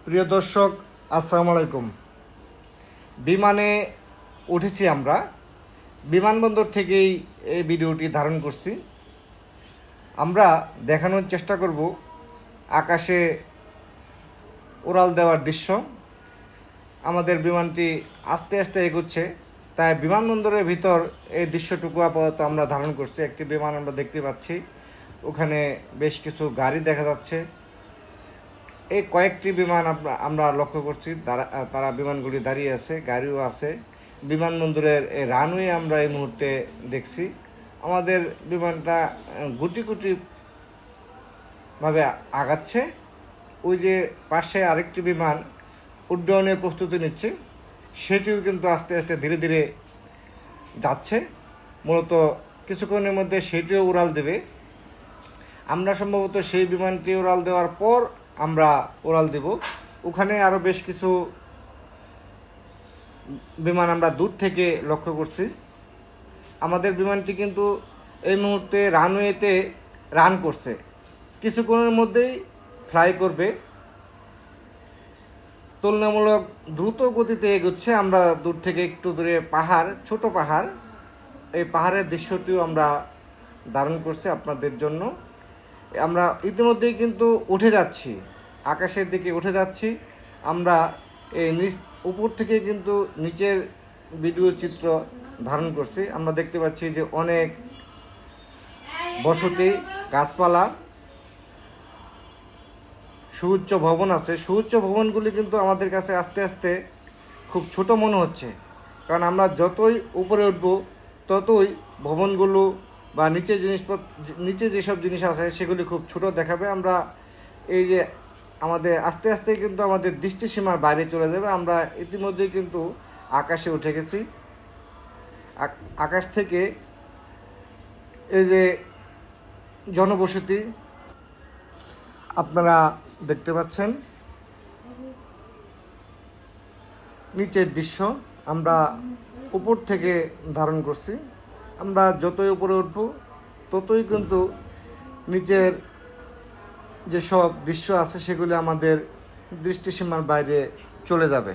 প্রিয় দর্শক, আসসালামু আলাইকুম। বিমানে উঠেছি আমরা, বিমানবন্দর থেকেই এই ভিডিওটি ধারণ করছি। আমরা দেখানোর চেষ্টা করব আকাশে উড়াল দেওয়ার দৃশ্য। আমাদের বিমানটি আস্তে আস্তে এগোচ্ছে, তাই বিমানবন্দরের ভিতর এই দৃশ্যটুকু আপাতত আমরা ধারণ করছি। একটি বিমান আমরা দেখতে পাচ্ছি, ওখানে বেশ কিছু গাড়ি দেখা যাচ্ছে। এই কয়েকটি বিমান আমরা লক্ষ্য করছি, তারা বিমানগুলি দাঁড়িয়ে আছে, গাড়িও আছে। বিমানবন্দরের এই রানওয়ে আমরা এই মুহূর্তে দেখছি। আমাদের বিমানটা গুটি গুটি ভাবে আগাচ্ছে। ওই যে পাশে আরেকটি বিমান উড্ডয়নের প্রস্তুতি নিচ্ছে, সেটিও কিন্তু আস্তে আস্তে ধীরে ধীরে যাচ্ছে। মূলত কিছুক্ষণের মধ্যে সেটিও উড়াল দেবে। আমরা সম্ভবত সেই বিমানটি উড়াল দেওয়ার পর আমরা উড়াল দেব। ওখানে আরও বেশ কিছু বিমান আমরা দূর থেকে লক্ষ্য করছি। আমাদের বিমানটি কিন্তু এই মুহূর্তে রানওয়েতে রান করছে, কিছুক্ষণের মধ্যেই ফ্লাই করবে। তুলনামূলক দ্রুত গতিতে এগোচ্ছে। আমরা দূর থেকে একটু দূরে পাহাড়, ছোট পাহাড়, এই পাহাড়ের দৃশ্যটিও আমরা ধারণ করছি আপনাদের জন্য। আমরা ইতিমধ্যেই কিন্তু উঠে যাচ্ছি, আকাশের দিকে উঠে যাচ্ছি। আমরা এই উপর থেকে কিন্তু নিচের ভিডিও চিত্র ধারণ করছি। আমরা দেখতে পাচ্ছি যে অনেক বসতি, গাছপালা, সুউচ্চ ভবন আছে। সুউচ্চ ভবনগুলি কিন্তু আমাদের কাছে আস্তে আস্তে খুব ছোট মনে হচ্ছে, কারণ আমরা যতই উপরে উঠব ততই ভবনগুলো বা নিচে যেসব জিনিস আছে সেগুলি খুব ছোট দেখাবে। আমরা এই যে আমাদের আস্তে আস্তে কিন্তু আমাদের দৃষ্টিসীমার বাইরে চলে যাবে। আমরা ইতিমধ্যেই কিন্তু আকাশে উঠে গেছি। আকাশ থেকে এই যে জনবসতি আপনারা দেখতে পাচ্ছেন, নিচের দৃশ্য আমরা উপর থেকে ধারণ করছি। আমরা যতই উপরে উঠব ততই কিন্তু নিচের যেসব দৃশ্য আছে সেগুলি আমাদের দৃষ্টিসীমার বাইরে চলে যাবে।